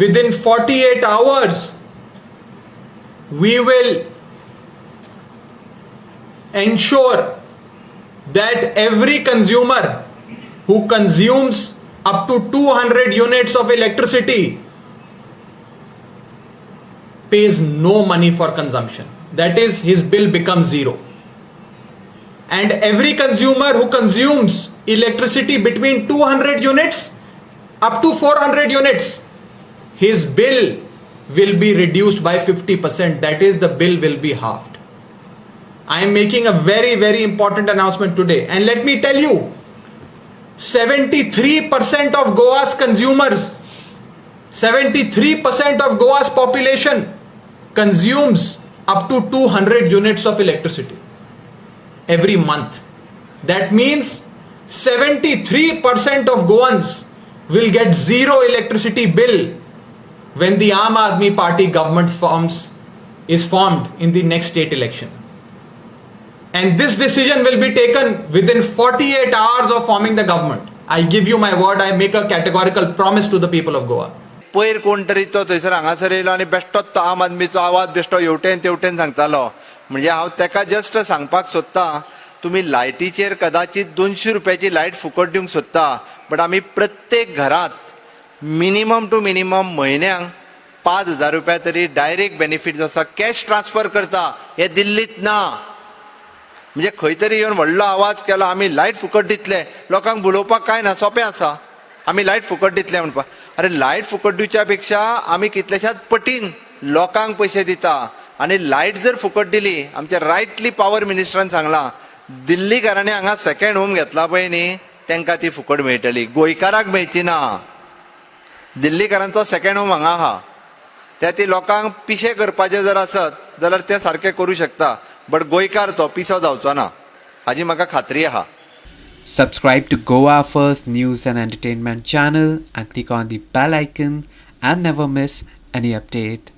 within 48 hours, we will ensure that every consumer who consumes up to 200 units of electricity pays no money for consumption. That is, his bill becomes zero. And every consumer who consumes electricity between 200 units up to 400 units, his bill will be reduced by 50%. That is, the bill will be halved. I am making a very, very important announcement today. And let me tell you, 73% of Goa's consumers, 73% of Goa's population consumes up to 200 units of electricity every month. That means 73% of Goans will get zero electricity bill when the Aam Aadmi Party government is formed in the next state election. And this decision will be taken within 48 hours of forming the government. I give you my word, I make a categorical promise to the people of Goa. पयर कोण तरी तो थंयसर हांगासर येयलो आनी बेश्टोच तो आम आदमीचो आवाज बेश्टो हेवटेन तेवटेन सांगतालो. म्हणजे हांव ताका जस्ट सांगपाक सोदतां, तुमी लायटीचेर कदाचित 200 रुपयाची लायट फुकट दिवंक सोदता, बट आमी प्रत्येक घरात मिनिमम टू मिनिमम म्हयन्याक 5,000 रुपया तरी डायरेक्ट बेनिफीट जो आसा कॅश ट्रान्सफर करता. हे दिल्लीत ना. म्हणजे खंय तरी येवन व्हडलो आवाज केलो आमी लायट फुकट दितले, लोकांक बुलोवपाक काय ना, सोंपें आसा. आमी लायट फुकट दितले म्हणपाक. अरे लायट फुकट दिवच्या पेक्षा आमी कितलेशाच पटीन लोकांक पयशे दिता. आनी लायट जर फुकट दिली, आमच्या रायटली पॉवर मिनिस्टरान सांगलां, दिल्लीकारांनी हांगा सेकंड होम घेतला पळय न्ही, तांकां ती फुकट मेळटली, गोंयकाराक मेळची ना. दिल्लीकारांचो सेकंड होम हांगा आहा, त्या ती लोकांक पिशे करपाचे जर आसत जाल्यार ते सारके करूं शकता, बट गोंयकार तो पिसो जावचो ना, हाजी म्हाका खात्री आहा. Subscribe to Goa First News and Entertainment channel and click on the bell icon and never miss any update.